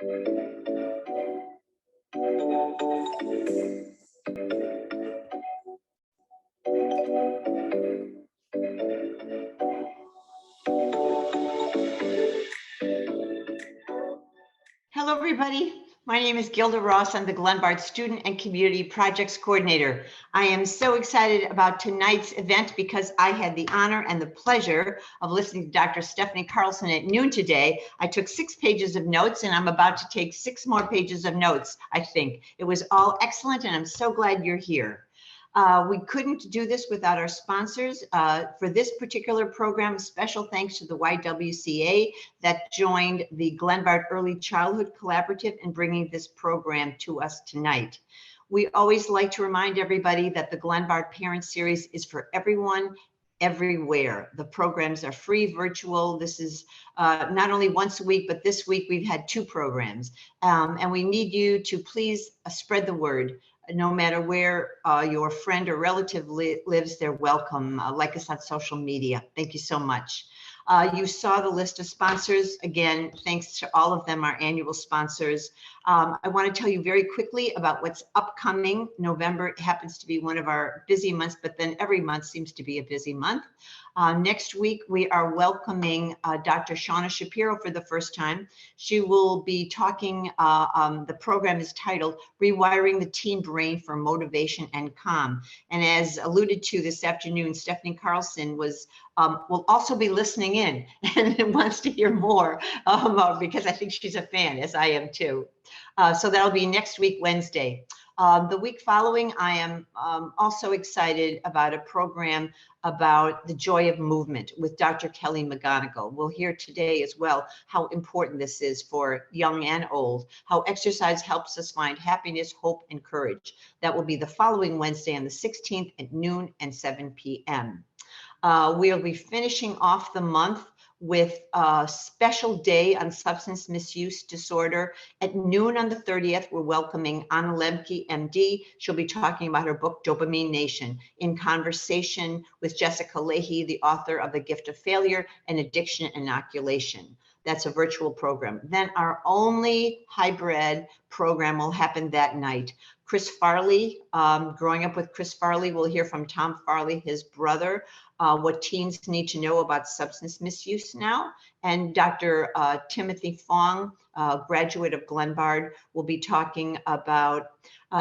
Hello, everybody. My name is Gilda Ross. I'm the Glenbard Student and Community Projects Coordinator. I am so excited about tonight's event because I had the honor and the pleasure of listening to Dr. Stephanie Carlson at noon today. I took 6 pages of notes and I'm about to take 6 more pages of notes, I think. It was all excellent and I'm so glad you're here. We couldn't do this without our sponsors. For this particular program, special thanks to the YWCA that joined the Glenbard Early Childhood Collaborative in bringing this program to us tonight. We always like to remind everybody that the Glenbard Parent Series is for everyone, everywhere. The programs are free, virtual. This is not only once a week, but this week we've had 2 programs. And we need you to please spread the word. No matter where your friend or relative lives, they're welcome. Like us on social media. Thank you so much. You saw the list of sponsors. Again, thanks to all of them, our annual sponsors. I want to tell you very quickly about what's upcoming. November happens to be one of our busy months, but then every month seems to be a busy month. Next week, we are welcoming Dr. Shauna Shapiro for the first time. She will be talking, the program is titled Rewiring the Teen Brain for Motivation and Calm. And as alluded to this afternoon, Stephanie Carlson will also be listening in and wants to hear more because I think she's a fan, as I am too. So that'll be next week, Wednesday. The week following, I am also excited about a program about the joy of movement with Dr. Kelly McGonigal. We'll hear today as well how important this is for young and old, how exercise helps us find happiness, hope, and courage. That will be the following Wednesday on the 16th at noon and 7 p.m. We'll be finishing off the month with a special day on substance misuse disorder. At noon on the 30th, we're welcoming Anna Lemke, MD. She'll be talking about her book, Dopamine Nation, in conversation with Jessica Leahy, the author of The Gift of Failure and Addiction Inoculation. That's a virtual program. Then our only hybrid program will happen that night. Chris Farley, growing up with Chris Farley, we'll hear from Tom Farley, his brother, what teens need to know about substance misuse now. And Dr. Timothy Fong, graduate of Glenbard, will be talking about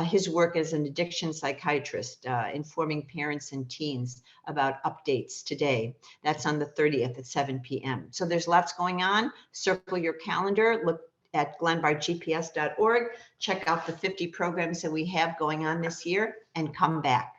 his work as an addiction psychiatrist, informing parents and teens about updates today. That's on the 30th at 7 p.m. So there's lots going on. Circle your calendar, look at glenbardgps.org, check out the 50 programs that we have going on this year and come back.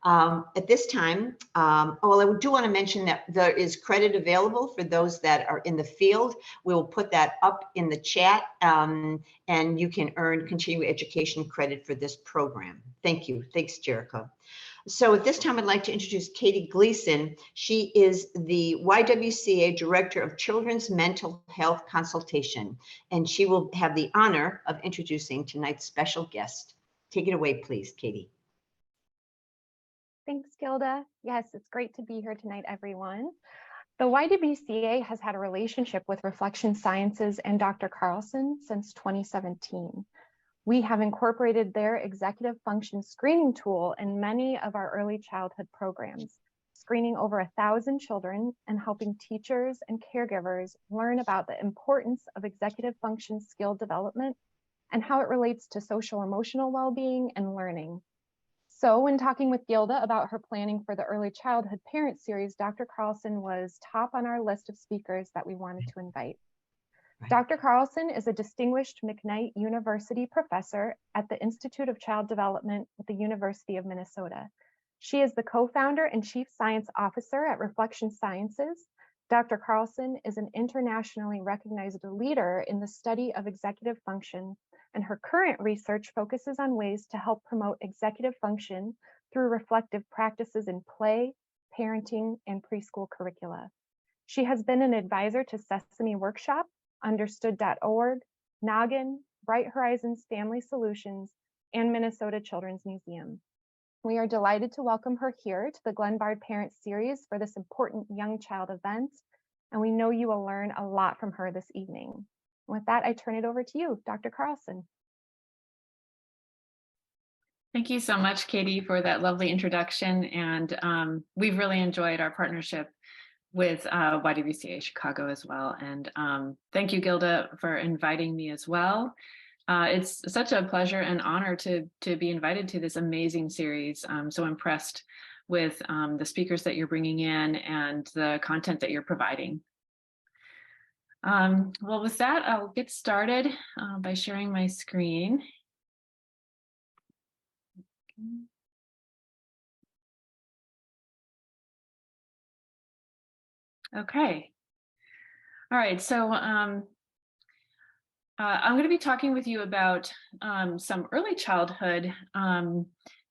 At this time, I do want to mention that there is credit available for those that are in the field. We will put that up in the chat and you can earn continuing education credit for this program. Thank you. Thanks, Jericho. So at this time, I'd like to introduce Katie Gleason. She is the YWCA Director of Children's Mental Health Consultation, and she will have the honor of introducing tonight's special guest. Take it away, please, Katie. Thanks, Gilda. Yes, it's great to be here tonight, everyone. The YWCA has had a relationship with Reflection Sciences and Dr. Carlson since 2017. We have incorporated their executive function screening tool in many of our early childhood programs, screening over 1,000 children and helping teachers and caregivers learn about the importance of executive function skill development and how it relates to social emotional well-being and learning. So when talking with Gilda about her planning for the Early Childhood Parent Series, Dr. Carlson was top on our list of speakers that we wanted to invite. Right. Dr. Carlson is a distinguished McKnight University professor at the Institute of Child Development at the University of Minnesota. She is the co-founder and chief science officer at Reflection Sciences. Dr. Carlson is an internationally recognized leader in the study of executive function, and her current research focuses on ways to help promote executive function through reflective practices in play, parenting, and preschool curricula. She has been an advisor to Sesame Workshop, Understood.org, Noggin, Bright Horizons Family Solutions, and Minnesota Children's Museum. We are delighted to welcome her here to the Glenbard Parent Series for this important young child event, and we know you will learn a lot from her this evening. With that, I turn it over to you, Dr. Carlson. Thank you so much, Katie, for that lovely introduction. And we've really enjoyed our partnership with YWCA Chicago as well. And thank you, Gilda, for inviting me as well. It's such a pleasure and honor to be invited to this amazing series. I'm so impressed with the speakers that you're bringing in and the content that you're providing. Well, with that, I'll get started by sharing my screen. Okay. All right, so I'm going to be talking with you about some early childhood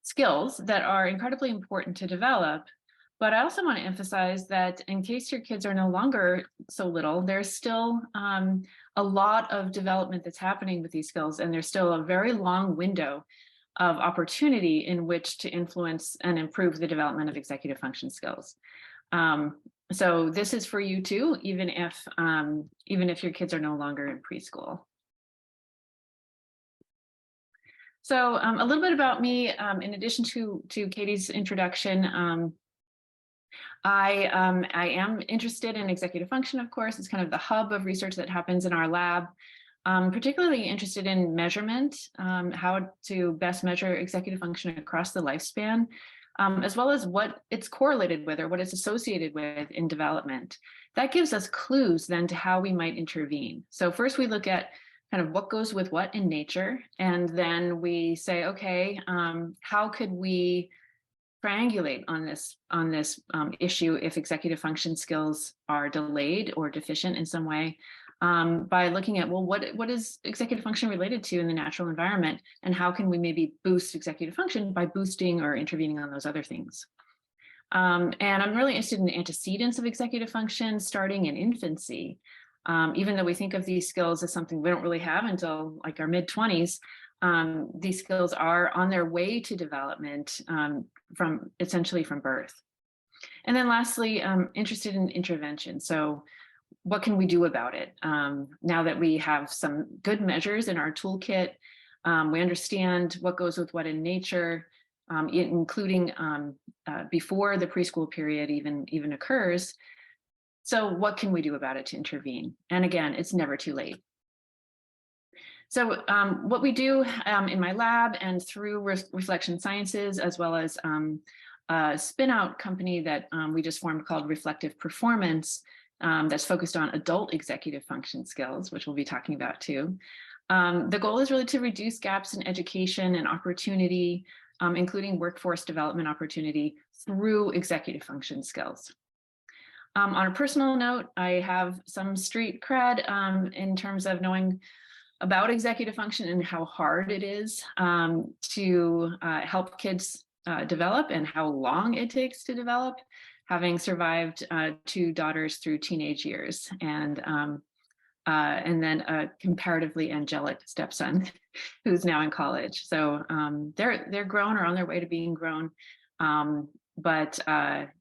skills that are incredibly important to develop. But I also want to emphasize that in case your kids are no longer so little, there's still a lot of development that's happening with these skills, and there's still a very long window of opportunity in which to influence and improve the development of executive function skills. So this is for you too, even if your kids are no longer in preschool. So a little bit about me, in addition to Katie's introduction, I am interested in executive function, of course. It's kind of the hub of research that happens in our lab. Particularly interested in measurement, how to best measure executive function across the lifespan, as well as what it's correlated with or what it's associated with in development. That gives us clues then to how we might intervene. So first we look at kind of what goes with what in nature, and then we say, okay, how could we triangulate on this issue if executive function skills are delayed or deficient in some way, by looking at, well, what is executive function related to in the natural environment, and how can we maybe boost executive function by boosting or intervening on those other things. And I'm really interested in the antecedents of executive function starting in infancy. Even though we think of these skills as something we don't really have until like our mid-20s, these skills are on their way to development essentially from birth. And then lastly, I'm interested in intervention. So what can we do about it? Now that we have some good measures in our toolkit, we understand what goes with what in nature, including before the preschool period even occurs. So what can we do about it to intervene? And again, it's never too late. So what we do in my lab and through Reflection Sciences, as well as a spin-out company that we just formed called Reflective Performance, that's focused on adult executive function skills, which we'll be talking about too. The goal is really to reduce gaps in education and opportunity, including workforce development opportunity through executive function skills. On a personal note, I have some street cred in terms of knowing about executive function and how hard it is to help kids develop and how long it takes to develop, having survived 2 daughters through teenage years and then a comparatively angelic stepson who's now in college. So they're grown or on their way to being grown, but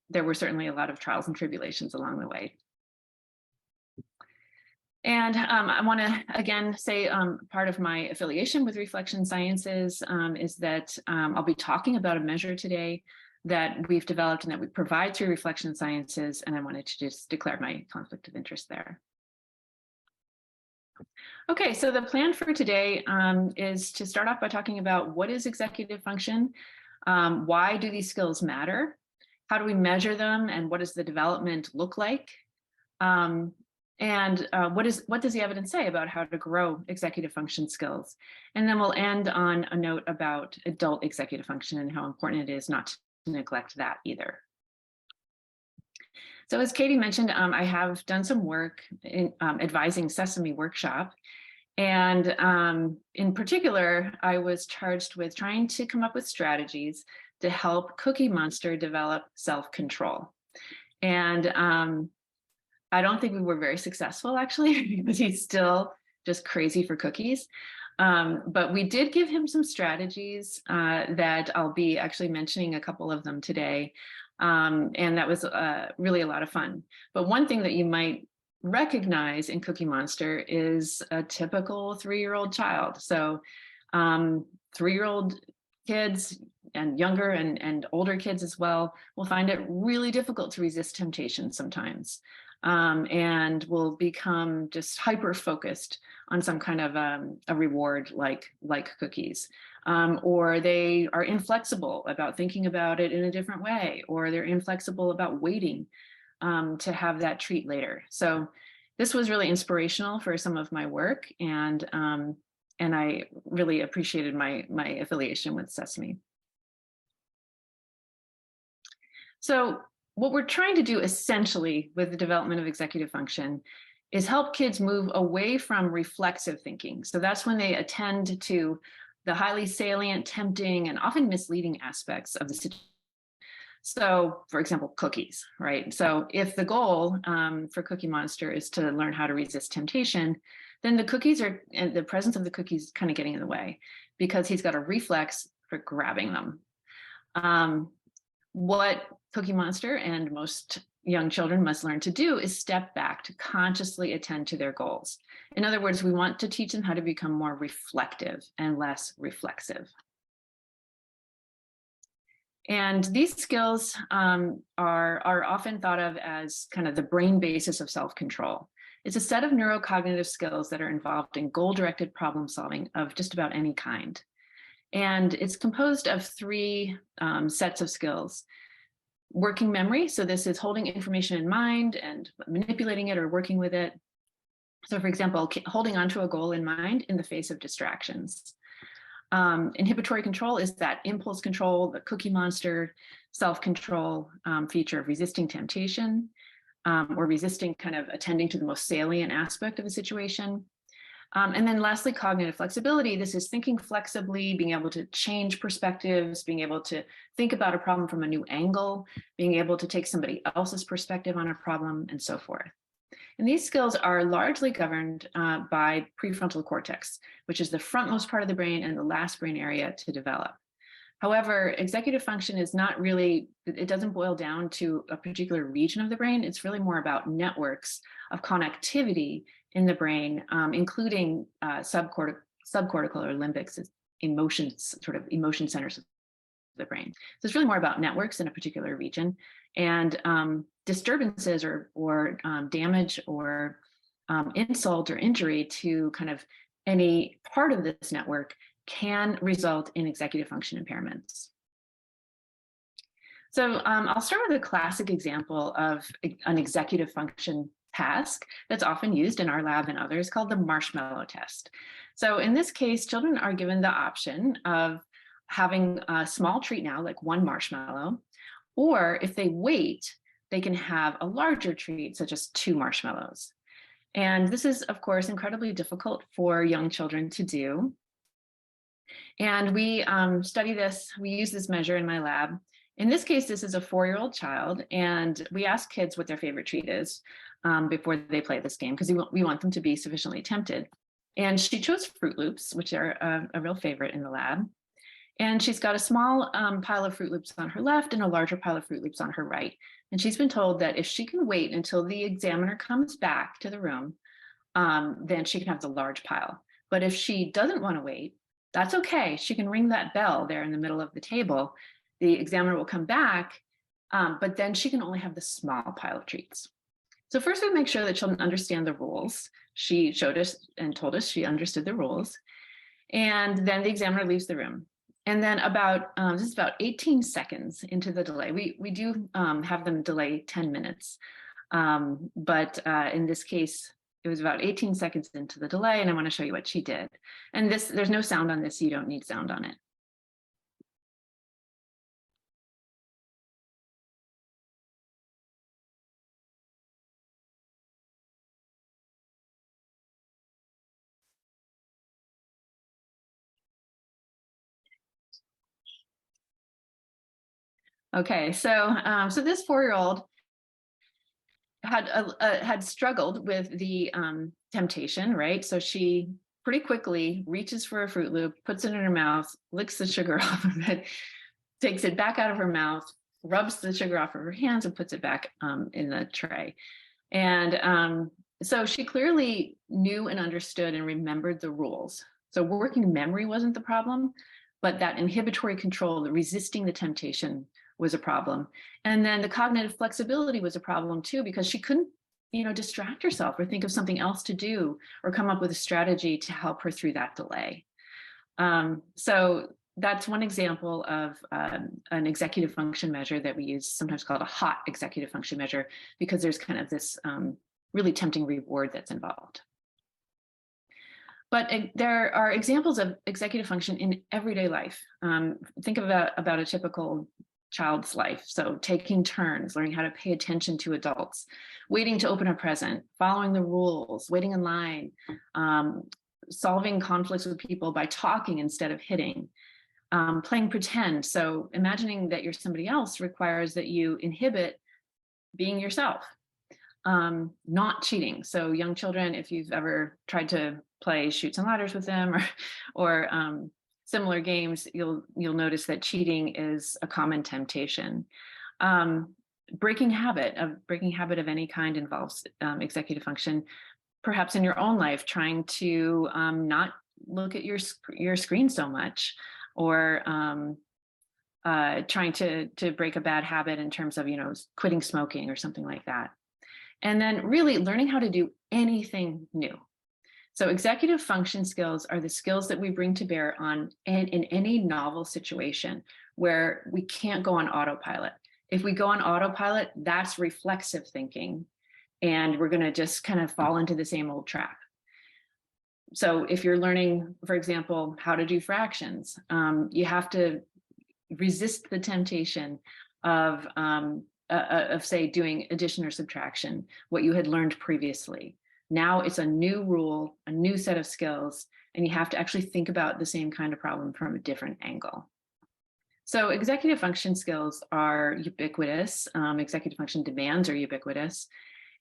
there were certainly a lot of trials and tribulations along the way. And I want to again say part of my affiliation with Reflection Sciences is that I'll be talking about a measure today that we've developed and that we provide through Reflection Sciences, and I wanted to just declare my conflict of interest there. Okay, so the plan for today is to start off by talking about what is executive function, why do these skills matter, how do we measure them, and what does the development look like? And what does the evidence say about how to grow executive function skills? And then we'll end on a note about adult executive function and how important it is not to neglect that either. So as Katie mentioned, I have done some work in advising Sesame Workshop. And in particular, I was charged with trying to come up with strategies to help Cookie Monster develop self-control. And I don't think we were very successful, actually, because he's still just crazy for cookies. But we did give him some strategies that I'll be actually mentioning a couple of them today. And that was really a lot of fun. But one thing that you might recognize in Cookie Monster is a typical 3-year-old child. So 3-year-old kids and younger and older kids as well will find it really difficult to resist temptation sometimes, and will become just hyper focused on some kind of a reward like cookies, or they are inflexible about thinking about it in a different way, or they're inflexible about waiting to have that treat later. So this was really inspirational for some of my work, and I really appreciated my affiliation with Sesame. So what we're trying to do essentially with the development of executive function is help kids move away from reflexive thinking. So that's when they attend to the highly salient, tempting, and often misleading aspects of the situation. So, for example, cookies, right? So if the goal for Cookie Monster is to learn how to resist temptation, then the cookies are, and the presence of the cookies kind of getting in the way, because he's got a reflex for grabbing them. What Cookie Monster and most young children must learn to do is step back to consciously attend to their goals. In other words, we want to teach them how to become more reflective and less reflexive. And these skills are often thought of as kind of the brain basis of self-control. It's a set of neurocognitive skills that are involved in goal-directed problem solving of just about any kind. And it's composed of 3 sets of skills. Working memory, so this is holding information in mind and manipulating it or working with it. So for example, holding onto a goal in mind in the face of distractions. Inhibitory control is that impulse control, the Cookie Monster self-control feature of resisting temptation, or resisting kind of attending to the most salient aspect of a situation. And then lastly, cognitive flexibility. This is thinking flexibly, being able to change perspectives, being able to think about a problem from a new angle, being able to take somebody else's perspective on a problem, and so forth. And these skills are largely governed by prefrontal cortex, which is the frontmost part of the brain and the last brain area to develop. However, executive function is not really, it doesn't boil down to a particular region of the brain. It's really more about networks of connectivity in the brain, including subcortical or limbic emotions, sort of emotion centers of the brain. So it's really more about networks in a particular region, and disturbances or damage or insult or injury to kind of any part of this network can result in executive function impairments. So I'll start with a classic example of an executive function task that's often used in our lab and others, called the marshmallow test. So in this case, children are given the option of having a small treat now, like 1 marshmallow, or if they wait, they can have a larger treat, such as 2 marshmallows. And this is, of course, incredibly difficult for young children to do. And we study this, we use this measure in my lab. In this case, this is a 4-year-old child, and we ask kids what their favorite treat is before they play this game, because we want them to be sufficiently tempted. And she chose Fruit Loops, which are a real favorite in the lab. And she's got a small pile of Fruit Loops on her left and a larger pile of Fruit Loops on her right. And she's been told that if she can wait until the examiner comes back to the room, then she can have the large pile. But if she doesn't want to wait, that's okay. She can ring that bell there in the middle of the table. The examiner will come back, but then she can only have the small pile of treats. So first we make sure that children understand the rules. She showed us and told us she understood the rules. And then the examiner leaves the room. And then this is about 18 seconds into the delay. We do have them delay 10 minutes. But in this case, it was about 18 seconds into the delay, and I want to show you what she did. And there's no sound on this, so you don't need sound on it. Okay, so this 4-year-old had struggled with the temptation, right? So she pretty quickly reaches for a Fruit Loop, puts it in her mouth, licks the sugar off of it, takes it back out of her mouth, rubs the sugar off of her hands, and puts it back in the tray. And So she clearly knew and understood and remembered the rules. So working memory wasn't the problem, but that inhibitory control, the resisting the temptation, was a problem. And then the cognitive flexibility was a problem too, because she couldn't, distract herself or think of something else to do or come up with a strategy to help her through that delay. So that's one example of an executive function measure that we use, sometimes called a hot executive function measure, because there's kind of this really tempting reward that's involved. But there are examples of executive function in everyday life. Think about a typical child's life. So taking turns, learning how to pay attention to adults, waiting to open a present, following the rules, waiting in line, solving conflicts with people by talking instead of hitting, playing pretend. So imagining that you're somebody else requires that you inhibit being yourself. Not cheating. So young children, if you've ever tried to play Chutes and Ladders with them or similar games, you'll notice that cheating is a common temptation. Breaking habit of any kind involves executive function. Perhaps in your own life, trying to not look at your screen so much, or trying to break a bad habit in terms of quitting smoking or something like that. And then really learning how to do anything new. So executive function skills are the skills that we bring to bear on in any novel situation where we can't go on autopilot. If we go on autopilot, that's reflexive thinking, and we're going to just kind of fall into the same old trap. So if you're learning, for example, how to do fractions, you have to resist the temptation of say doing addition or subtraction, what you had learned previously. Now it's a new rule, a new set of skills, and you have to actually think about the same kind of problem from a different angle. So executive function skills are ubiquitous. Executive function demands are ubiquitous.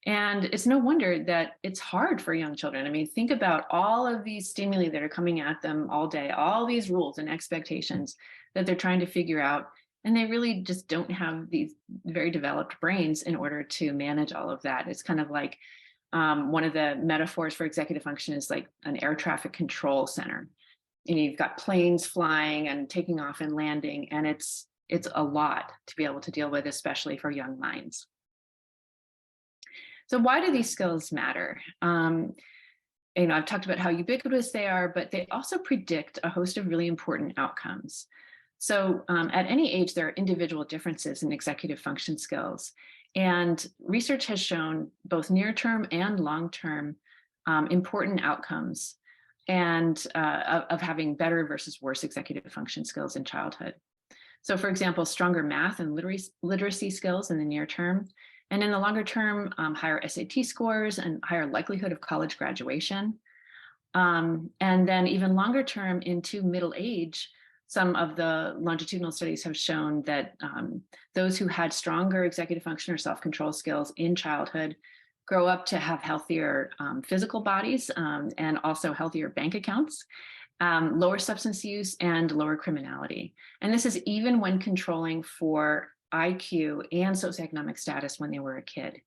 And it's no wonder that it's hard for young children. I mean, think about all of these stimuli that are coming at them all day, all these rules and expectations that they're trying to figure out. And they really just don't have these very developed brains in order to manage all of that. It's kind of like one of the metaphors for executive function is like an air traffic control center. You've got planes flying and taking off and landing, and it's a lot to be able to deal with, especially for young minds. So why do these skills matter? I've talked about how ubiquitous they are, but they also predict a host of really important outcomes. So at any age, there are individual differences in executive function skills. And research has shown both near-term and long-term important outcomes and of having better versus worse executive function skills in childhood. So for example, stronger math and literacy skills in the near term, and in the longer term, higher SAT scores and higher likelihood of college graduation. And then even longer term into middle age, some of the longitudinal studies have shown that those who had stronger executive function or self-control skills in childhood grow up to have healthier physical bodies and also healthier bank accounts, lower substance use, and lower criminality. And this is even when controlling for IQ and socioeconomic status when they were a kid.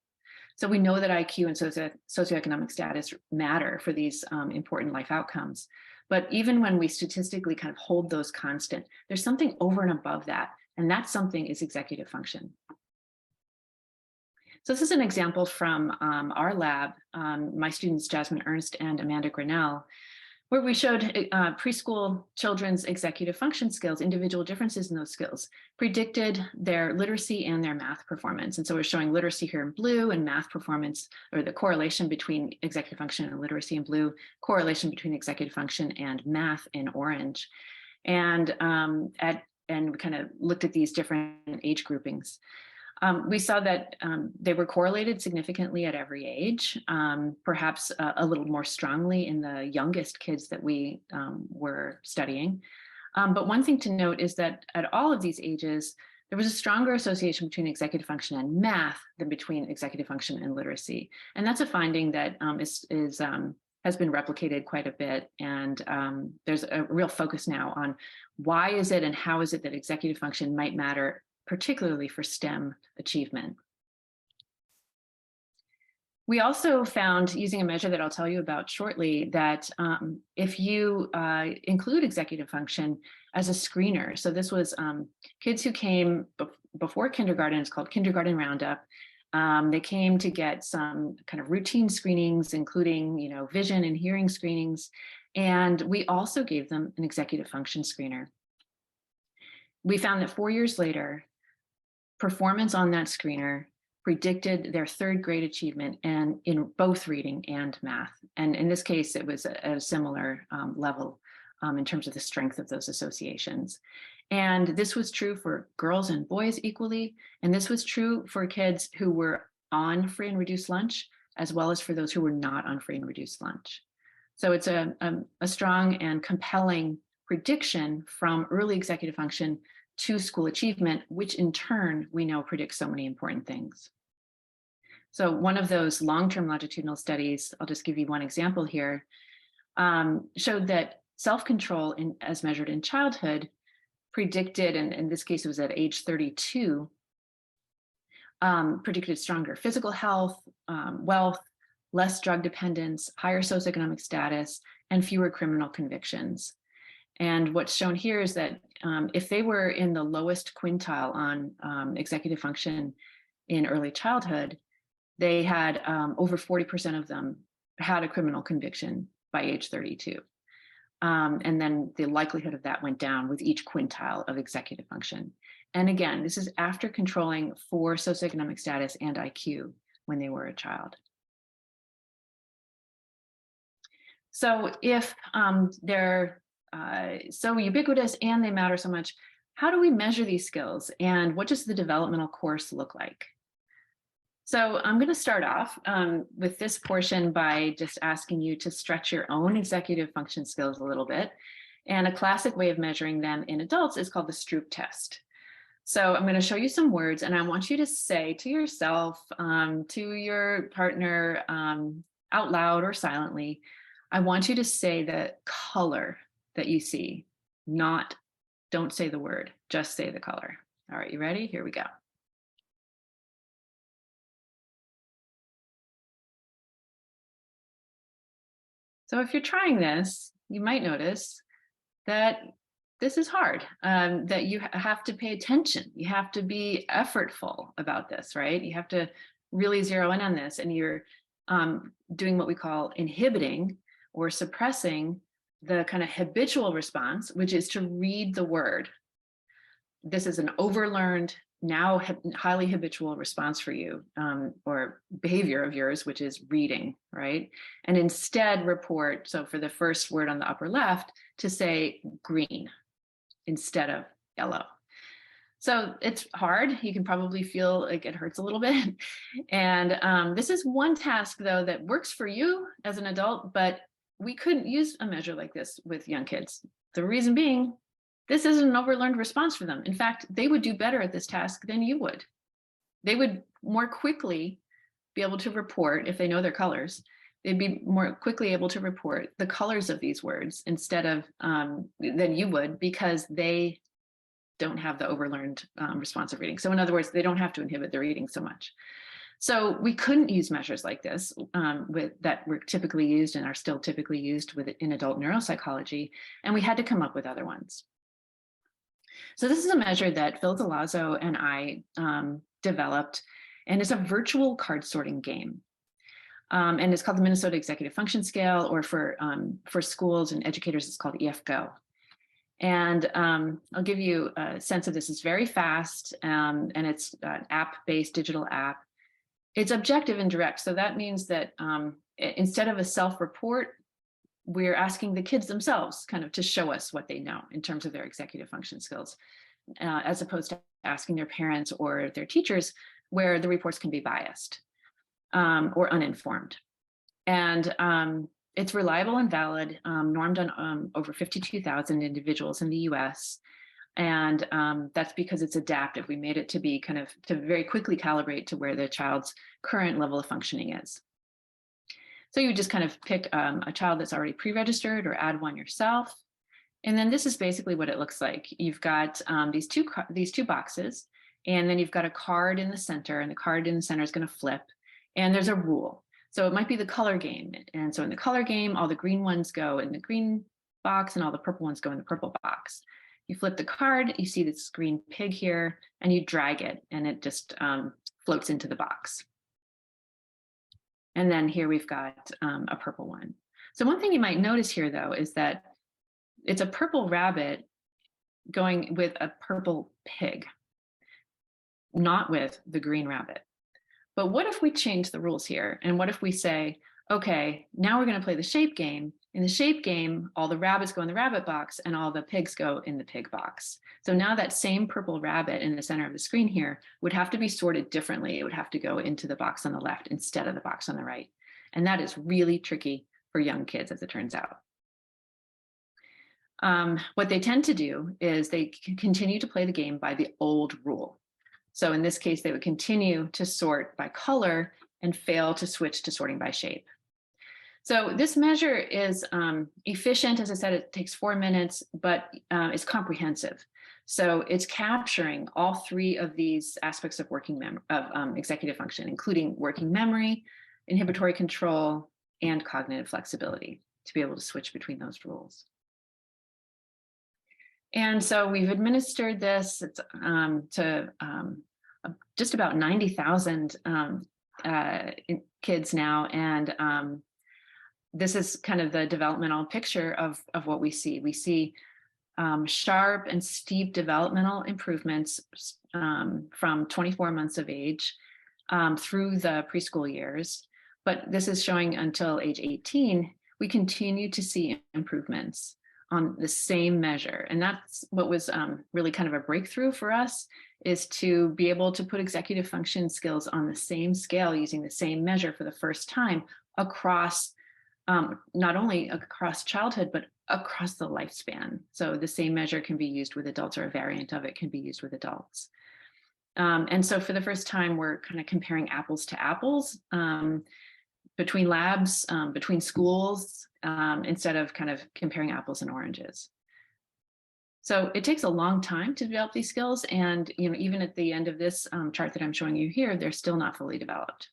So we know that IQ and socioeconomic status matter for these important life outcomes. But even when we statistically kind of hold those constant, there's something over and above that. And that something is executive function. So this is an example from our lab, my students Jasmine Ernst and Amanda Grinnell, where we showed preschool children's executive function skills, individual differences in those skills, predicted their literacy and their math performance. And so we're showing literacy here in blue and math performance, or the correlation between executive function and literacy in blue, correlation between executive function and math in orange. And we kind of looked at these different age groupings. We saw that they were correlated significantly at every age, perhaps a little more strongly in the youngest kids that we were studying. But one thing to note is that at all of these ages, there was a stronger association between executive function and math than between executive function and literacy. And that's a finding that has been replicated quite a bit. And there's a real focus now on why is it and how is it that executive function might matter, particularly for STEM achievement. We also found, using a measure that I'll tell you about shortly, that if you include executive function as a screener, so this was kids who came before kindergarten, it's called Kindergarten Roundup. They came to get some kind of routine screenings, including, vision and hearing screenings. And we also gave them an executive function screener. We found that 4 years later, performance on that screener predicted their third grade achievement and in both reading and math. And in this case, it was a similar level in terms of the strength of those associations. And this was true for girls and boys equally. And this was true for kids who were on free and reduced lunch, as well as for those who were not on free and reduced lunch. So it's a strong and compelling prediction from early executive function to school achievement, which in turn we know predicts so many important things. So one of those long-term longitudinal studies, I'll just give you one example here, showed that self-control as measured in childhood predicted, and in this case it was at age 32, predicted stronger physical health, wealth, less drug dependence, higher socioeconomic status, and fewer criminal convictions. And what's shown here is that if they were in the lowest quintile on executive function in early childhood, they had over 40% of them had a criminal conviction by age 32. And then the likelihood of that went down with each quintile of executive function. And again, this is after controlling for socioeconomic status and IQ when they were a child. So if they're so ubiquitous and they matter so much, how do we measure these skills and what does the developmental course look like? So I'm going to start off with this portion by just asking you to stretch your own executive function skills a little bit. And a classic way of measuring them in adults is called the Stroop test. So I'm going to show you some words and I want you to say to yourself, to your partner, out loud or silently, I want you to say the color that you see, don't say the word, just say the color. All right, you ready? Here we go. So if you're trying this, you might notice that this is hard, that you have to pay attention. You have to be effortful about this, right? You have to really zero in on this, and you're doing what we call inhibiting or suppressing the kind of habitual response, which is to read the word. This is an overlearned, now highly habitual response for you, or behavior of yours, which is reading, right? And instead report, so for the first word on the upper left, to say green instead of yellow. So it's hard. You can probably feel like it hurts a little bit. And this is one task, though, that works for you as an adult, but we couldn't use a measure like this with young kids. The reason being, this isn't an overlearned response for them. In fact, they would do better at this task than you would. They would more quickly be able to report, if they know their colors, they'd be more quickly able to report the colors of these words instead of than you would, because they don't have the overlearned responsive reading. So in other words, they don't have to inhibit the reading so much. So we couldn't use measures like this that were typically used and are still typically used in adult neuropsychology, and we had to come up with other ones. So this is a measure that Phil Delazzo and I developed, and it's a virtual card sorting game. And it's called the Minnesota Executive Function Scale, or for schools and educators, it's called EF-GO. And I'll give you a sense of this. It's very fast, and it's an app-based digital app. It's objective and direct. So that means that instead of a self-report, we're asking the kids themselves kind of to show us what they know in terms of their executive function skills, as opposed to asking their parents or their teachers, where the reports can be biased or uninformed. And it's reliable and valid, normed on over 52,000 individuals in the US. And that's because it's adaptive. We made it to be to very quickly calibrate to where the child's current level of functioning is. So you just kind of pick a child that's already pre-registered or add one yourself. And then this is basically what it looks like. You've got these two boxes, and then you've got a card in the center, and the card in the center is going to flip. And there's a rule. So it might be the color game. And so in the color game, all the green ones go in the green box and all the purple ones go in the purple box. You flip the card, you see this green pig here, and you drag it, and it just floats into the box. And then here we've got a purple one. So one thing you might notice here, though, is that it's a purple rabbit going with a purple pig, not with the green rabbit. But what if we change the rules here? And what if we say, okay, now we're going to play the shape game. In the shape game, all the rabbits go in the rabbit box and all the pigs go in the pig box. So now that same purple rabbit in the center of the screen here would have to be sorted differently. It would have to go into the box on the left instead of the box on the right. And that is really tricky for young kids, as it turns out. What they tend to do is they continue to play the game by the old rule. So in this case, they would continue to sort by color and fail to switch to sorting by shape. So this measure is efficient. As I said, it takes 4 minutes, but it's comprehensive. So it's capturing all 3 of these aspects of executive function, including working memory, inhibitory control, and cognitive flexibility to be able to switch between those rules. And so we've administered this to just about 90,000 kids now. And this is kind of the developmental picture of what we see. We see sharp and steep developmental improvements from 24 months of age through the preschool years. But this is showing until age 18, we continue to see improvements on the same measure. And that's what was really kind of a breakthrough for us, is to be able to put executive function skills on the same scale using the same measure for the first time across, not only across childhood, but across the lifespan. So the same measure can be used with adults, or a variant of it can be used with adults. And so for the first time, we're kind of comparing apples to apples between labs, between schools, instead of kind of comparing apples and oranges. So it takes a long time to develop these skills. And even at the end of this chart that I'm showing you here, they're still not fully developed.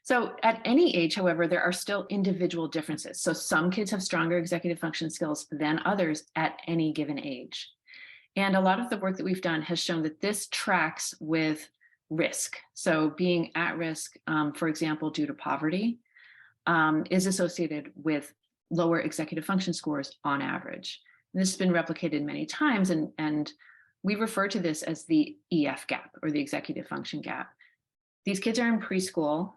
So at any age, however, there are still individual differences. So some kids have stronger executive function skills than others at any given age. And a lot of the work that we've done has shown that this tracks with risk. So being at risk, for example, due to poverty, is associated with lower executive function scores on average. And this has been replicated many times, and we refer to this as the EF gap, or the executive function gap. These kids are in preschool.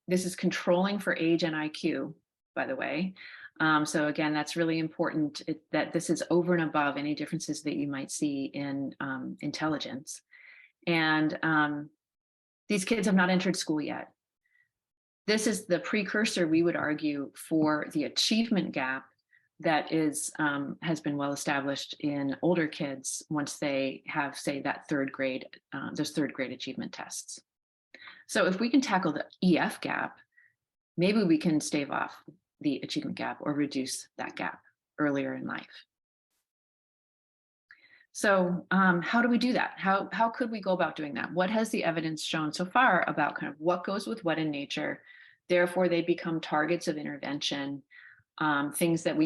This is controlling for age and IQ, by the way. So again, that's really important that this is over and above any differences that you might see in intelligence. And these kids have not entered school yet. This is the precursor, we would argue, for the achievement gap that has been well established in older kids once they have, say, that third grade, those third grade achievement tests. So if we can tackle the EF gap, maybe we can stave off the achievement gap or reduce that gap earlier in life. So how do we do that? How could we go about doing that? What has the evidence shown so far about kind of what goes with what in nature? Therefore, they become targets of intervention, things that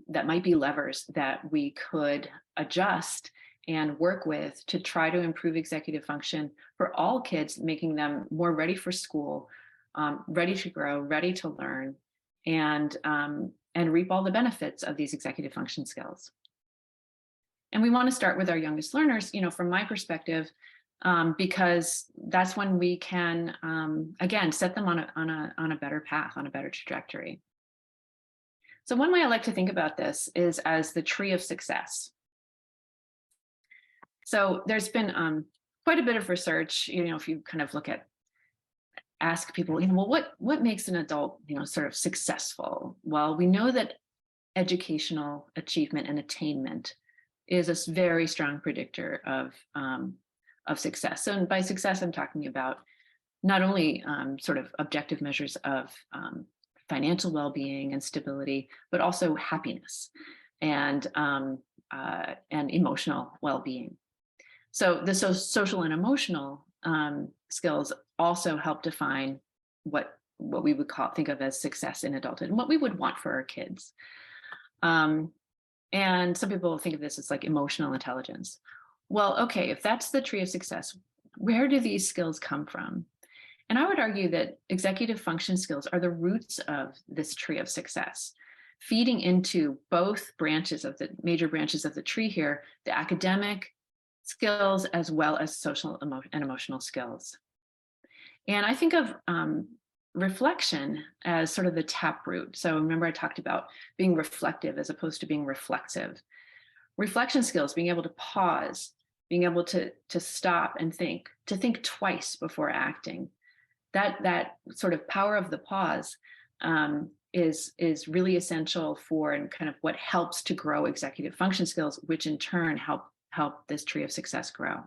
that might be levers that we could adjust and work with to try to improve executive function for all kids, making them more ready for school, ready to grow, ready to learn, and reap all the benefits of these executive function skills. And we want to start with our youngest learners, from my perspective, because that's when we can, again, set them on a better path, on a better trajectory. So one way I like to think about this is as the tree of success. So there's been quite a bit of research, if you kind of ask people, well, what makes an adult, sort of successful? Well, we know that educational achievement and attainment is a very strong predictor of success. So and by success, I'm talking about not only sort of objective measures of financial well-being and stability, but also happiness and emotional well-being. So the social and emotional skills also help define what we would think of as success in adulthood and what we would want for our kids. And some people think of this as like emotional intelligence. Well, okay, if that's the tree of success, where do these skills come from? And I would argue that executive function skills are the roots of this tree of success, feeding into both branches of the major branches of the tree here, the academic skills as well as social and emotional skills. And I think of reflection as sort of the taproot. So remember I talked about being reflective as opposed to being reflexive. Reflection skills, being able to pause, being able to stop and think, to think twice before acting. That sort of power of the pause is really essential for and kind of what helps to grow executive function skills, which in turn help this tree of success grow.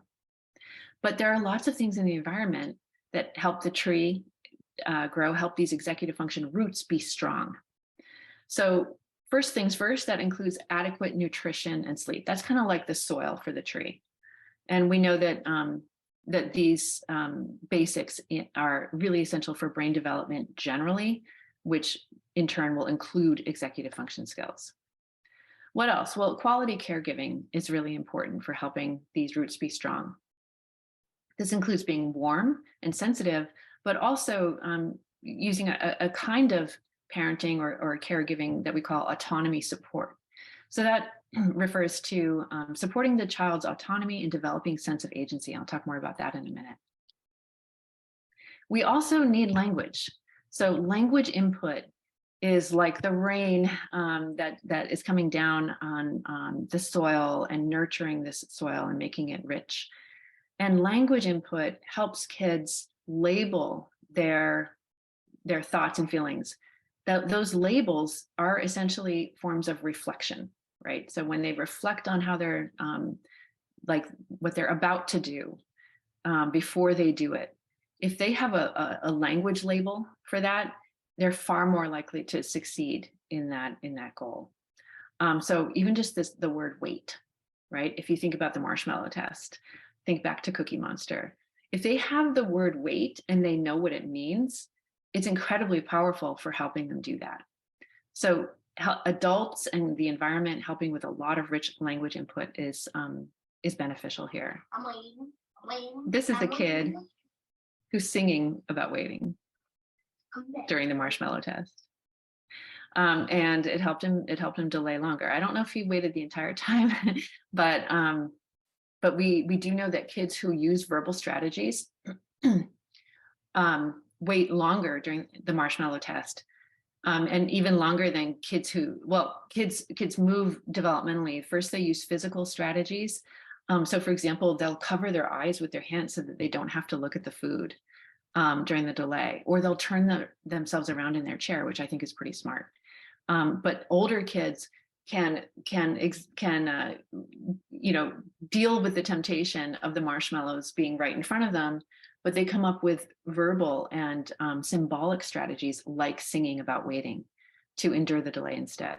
But there are lots of things in the environment that help the tree grow, help these executive function roots be strong. So first things first, that includes adequate nutrition and sleep. That's kind of like the soil for the tree. And we know that that these basics are really essential for brain development generally, which in turn will include executive function skills. What else? Well, quality caregiving is really important for helping these roots be strong. This includes being warm and sensitive, but also using a kind of parenting or caregiving that we call autonomy support. So that refers to supporting the child's autonomy and developing sense of agency. I'll talk more about that in a minute. We also need language. So language input is like the rain that is coming down on the soil and nurturing this soil and making it rich. And language input helps kids label their thoughts and feelings. Those labels are essentially forms of reflection, right? So when they reflect on how they're like what they're about to do before they do it, if they have a language label for that, they're far more likely to succeed in that goal. So even just the word wait, right? If you think about the marshmallow test, think back to Cookie Monster. If they have the word wait and they know what it means, it's incredibly powerful for helping them do that. So adults and the environment helping with a lot of rich language input is beneficial here. This is a kid who's singing about waiting during the marshmallow test. And it helped him delay longer. I don't know if he waited the entire time, but we do know that kids who use verbal strategies wait longer during the marshmallow test, and even longer than kids kids move developmentally. First, they use physical strategies. So for example, they'll cover their eyes with their hands so that they don't have to look at the food during the delay, or they'll turn themselves around in their chair, which I think is pretty smart. But older kids can deal with the temptation of the marshmallows being right in front of them, but they come up with verbal and symbolic strategies like singing about waiting to endure the delay instead.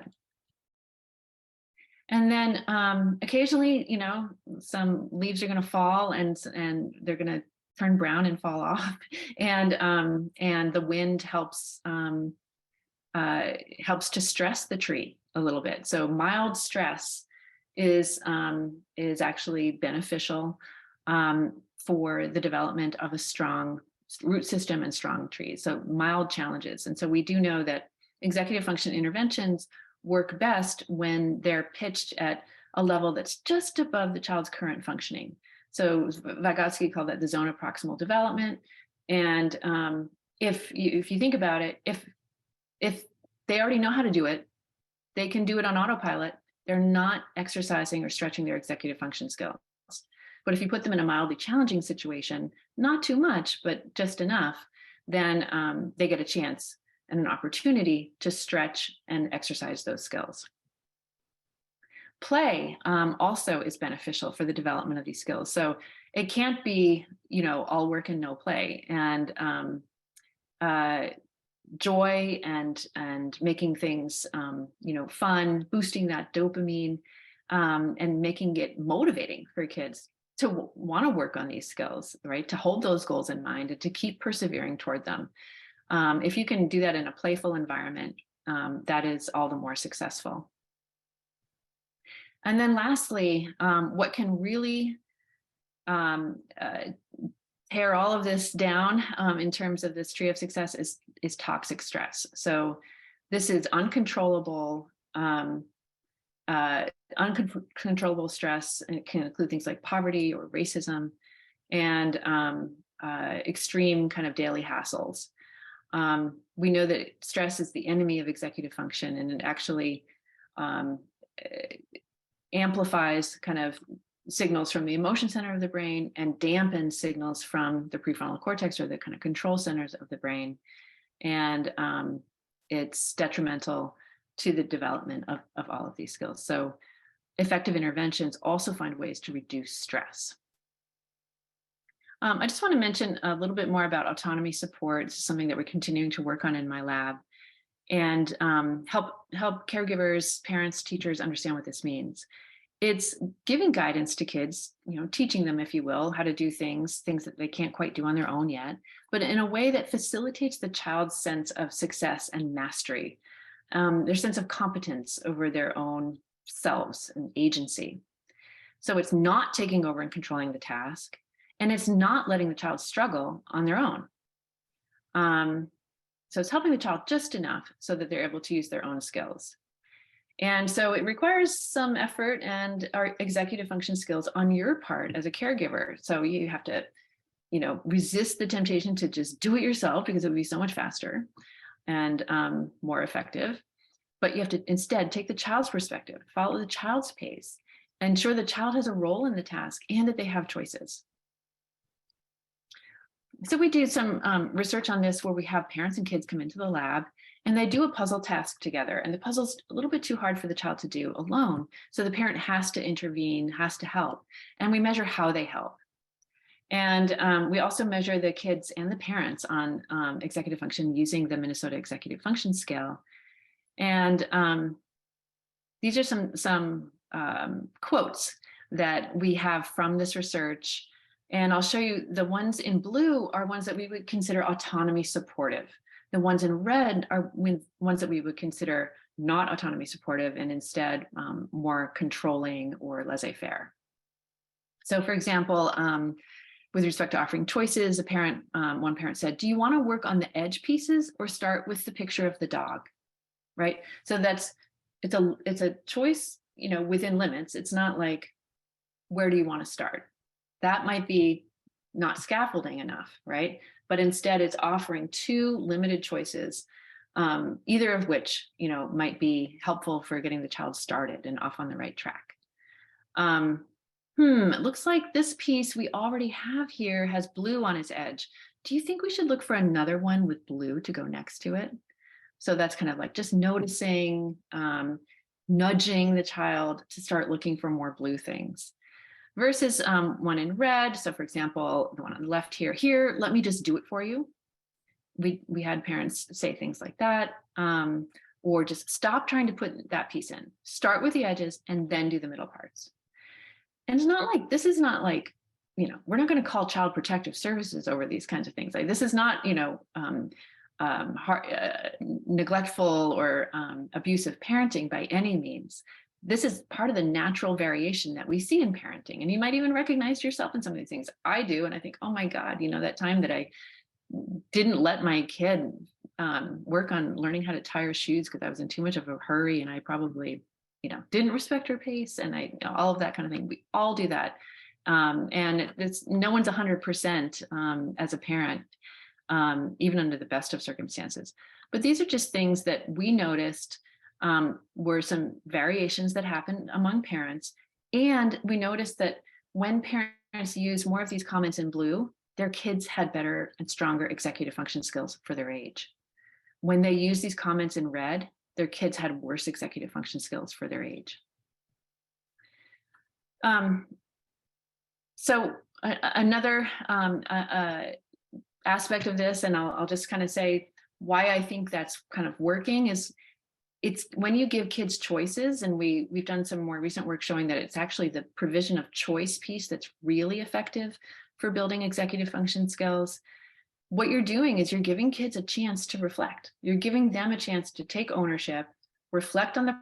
And then occasionally, some leaves are going to fall and they're going to turn brown and fall off, and the wind helps to stress the tree a little bit. So mild stress is actually beneficial for the development of a strong root system and strong trees. So mild challenges. And so we do know that executive function interventions work best when they're pitched at a level that's just above the child's current functioning. So Vygotsky called that the zone of proximal development. And if you think about it, if they already know how to do it, they can do it on autopilot. They're not exercising or stretching their executive function skills. But if you put them in a mildly challenging situation, not too much, but just enough, then they get a chance and an opportunity to stretch and exercise those skills. Play also is beneficial for the development of these skills. So it can't be, all work and no play. And joy and making things, fun, boosting that dopamine, and making it motivating for kids to want to work on these skills, right? To hold those goals in mind and to keep persevering toward them. If you can do that in a playful environment, that is all the more successful. And then lastly, what can really tear all of this down in terms of this tree of success is toxic stress. So this is uncontrollable, uncontrollable stress. And it can include things like poverty or racism and extreme kind of daily hassles. We know that stress is the enemy of executive function, and it actually amplifies kind of signals from the emotion center of the brain and dampens signals from the prefrontal cortex, or the kind of control centers of the brain. And it's detrimental to the development of all of these skills. So effective interventions also find ways to reduce stress. I just want to mention a little bit more about autonomy support. It's something that we're continuing to work on in my lab, and help caregivers, parents, teachers understand what this means. It's giving guidance to kids, teaching them, if you will, how to do things that they can't quite do on their own yet, but in a way that facilitates the child's sense of success and mastery, their sense of competence over their own selves and agency. So it's not taking over and controlling the task, and it's not letting the child struggle on their own. So it's helping the child just enough so that they're able to use their own skills. And so it requires some effort and our executive function skills on your part as a caregiver. So you have to, resist the temptation to just do it yourself, because it would be so much faster and more effective. But you have to instead take the child's perspective, follow the child's pace, ensure the child has a role in the task and that they have choices. So we do some research on this where we have parents and kids come into the lab and they do a puzzle task together. And the puzzle's a little bit too hard for the child to do alone. So the parent has to intervene, has to help. And we measure how they help. And we also measure the kids and the parents on executive function using the Minnesota Executive Function Scale. And these are some quotes that we have from this research. And I'll show you the ones in blue are ones that we would consider autonomy supportive. The ones in red are ones that we would consider not autonomy supportive and instead more controlling or laissez-faire. So for example, with respect to offering choices, one parent said, do you want to work on the edge pieces or start with the picture of the dog? Right? So it's a choice, within limits. It's not like, where do you want to start? That might be not scaffolding enough, right? But instead it's offering two limited choices, either of which, might be helpful for getting the child started and off on the right track. It looks like this piece we already have here has blue on its edge. Do you think we should look for another one with blue to go next to it? So that's kind of like just noticing, nudging the child to start looking for more blue things. Versus one in red. So for example, the one on the left here, let me just do it for you. We had parents say things like that, or just stop trying to put that piece in. Start with the edges and then do the middle parts. And this is not like, we're not going to call child protective services over these kinds of things. Like this is not, neglectful or abusive parenting by any means. This is part of the natural variation that we see in parenting. And you might even recognize yourself in some of these things. I do. And I think, oh my God, that time that I didn't let my kid work on learning how to tie her shoes because I was in too much of a hurry and I probably, didn't respect her pace and all of that kind of thing. We all do that. And no one's 100% as a parent, even under the best of circumstances. But these are just things that we noticed were some variations that happened among parents. And we noticed that when parents use more of these comments in blue, their kids had better and stronger executive function skills for their age. When they use these comments in red, their kids had worse executive function skills for their age. So another aspect of this, and I'll just kind of say why I think that's kind of working, is it's when you give kids choices, and we've done some more recent work showing that it's actually the provision of choice piece that's really effective for building executive function skills. What you're doing is you're giving kids a chance to reflect. You're giving them a chance to take ownership, reflect on the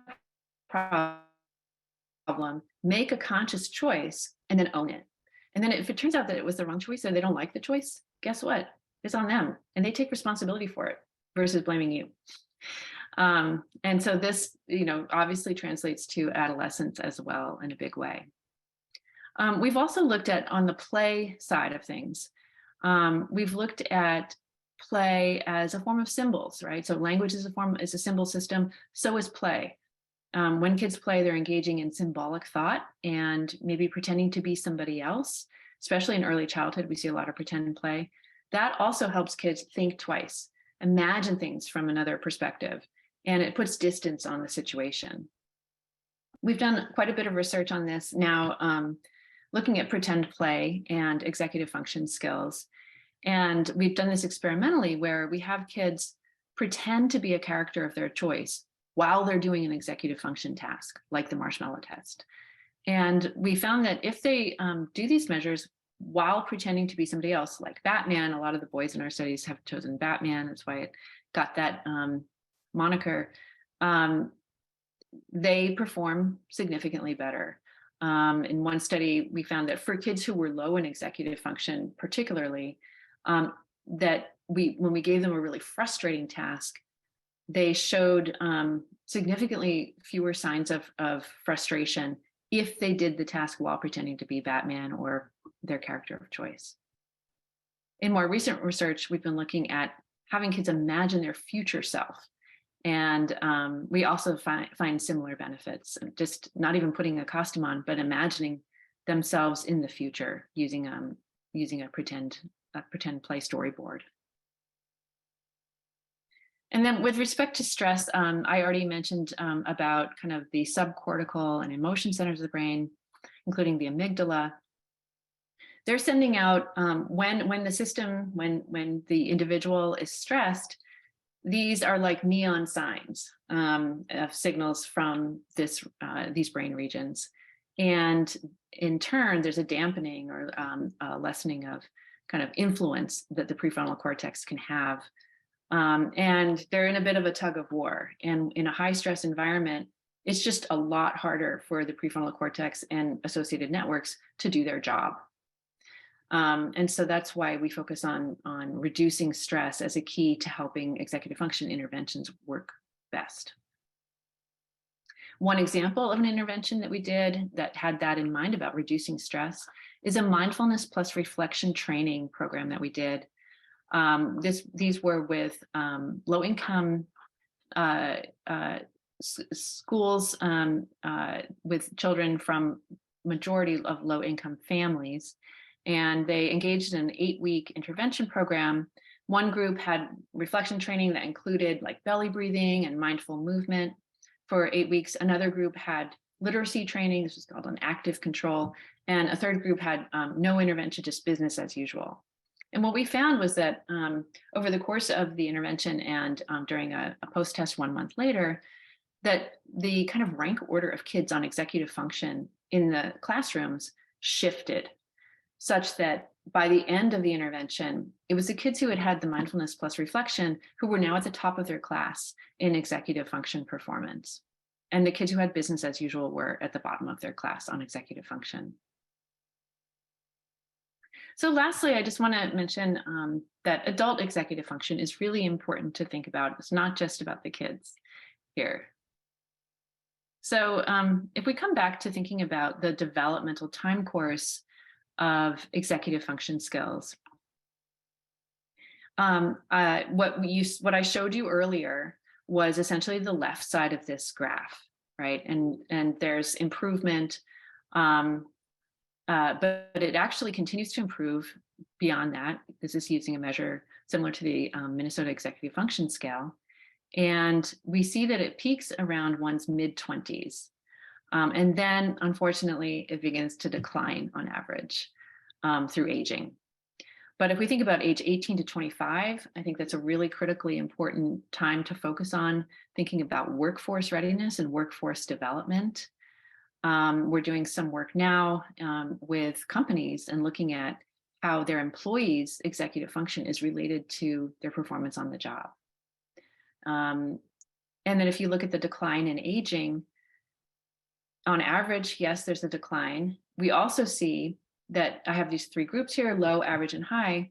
problem, make a conscious choice, and then own it. And then if it turns out that it was the wrong choice or they don't like the choice, guess what? It's on them, and they take responsibility for it versus blaming you. And so this, obviously translates to adolescence as well in a big way. We've also looked at, on the play side of things, we've looked at play as a form of symbols, right? So language is a symbol system, so is play. When kids play, they're engaging in symbolic thought and maybe pretending to be somebody else, especially in early childhood. We see a lot of pretend play. That also helps kids think twice, imagine things from another perspective, and it puts distance on the situation. We've done quite a bit of research on this now, looking at pretend play and executive function skills. And we've done this experimentally where we have kids pretend to be a character of their choice while they're doing an executive function task, like the marshmallow test. And we found that if they do these measures while pretending to be somebody else, like Batman, a lot of the boys in our studies have chosen Batman, that's why it got that moniker, they perform significantly better. In one study, we found that for kids who were low in executive function, particularly, that when we gave them a really frustrating task, they showed significantly fewer signs of frustration if they did the task while pretending to be Batman or their character of choice. In more recent research, we've been looking at having kids imagine their future self. And we also find similar benefits, just not even putting a costume on, but imagining themselves in the future using a pretend play storyboard. And then with respect to stress, I already mentioned about kind of the subcortical and emotion centers of the brain, including the amygdala. They're sending out when the individual is stressed, these are like neon signs of signals from these brain regions. And in turn, there's a dampening or a lessening of kind of influence that the prefrontal cortex can have. And they're in a bit of a tug of war. And in a high stress environment, it's just a lot harder for the prefrontal cortex and associated networks to do their job. And so that's why we focus on reducing stress as a key to helping executive function interventions work best. One example of an intervention that we did that had that in mind about reducing stress is a mindfulness plus reflection training program that we did. These were with low-income schools with children from majority of low-income families. And they engaged in an 8-week intervention program. One group had reflection training that included like belly breathing and mindful movement for 8 weeks. Another group had literacy training. This was called an active control. And a third group had no intervention, just business as usual. And what we found was that over the course of the intervention and during a post-test 1 month later, that the kind of rank order of kids on executive function in the classrooms shifted, such that by the end of the intervention, it was the kids who had had the mindfulness plus reflection who were now at the top of their class in executive function performance. And the kids who had business as usual were at the bottom of their class on executive function. So lastly, I just want to mention that adult executive function is really important to think about. It's not just about the kids here. So if we come back to thinking about the developmental time course of executive function skills. What I showed you earlier was essentially the left side of this graph, right? And there's improvement, but it actually continues to improve beyond that. This is using a measure similar to the Minnesota Executive Function Scale. And we see that it peaks around one's mid-20s. And then, unfortunately, it begins to decline on average through aging. But if we think about age 18 to 25, I think that's a really critically important time to focus on thinking about workforce readiness and workforce development. We're doing some work now with companies and looking at how their employees' executive function is related to their performance on the job. And then if you look at the decline in aging, on average, yes, there's a decline. We also see that I have these three groups here, low, average, and high.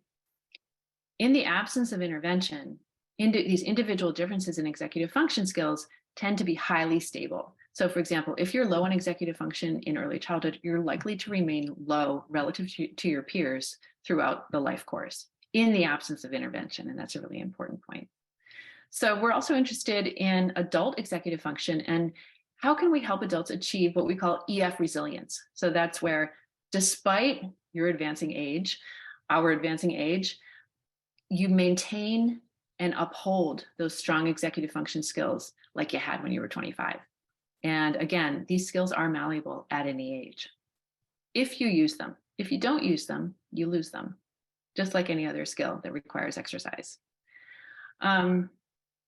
In the absence of intervention, these individual differences in executive function skills tend to be highly stable. So for example, if you're low on executive function in early childhood, you're likely to remain low relative to your peers throughout the life course in the absence of intervention. And that's a really important point. So we're also interested in adult executive function and how can we help adults achieve what we call EF resilience? So that's where, despite your advancing age, our advancing age, you maintain and uphold those strong executive function skills like you had when you were 25. And again, these skills are malleable at any age. If you use them, if you don't use them, you lose them, just like any other skill that requires exercise.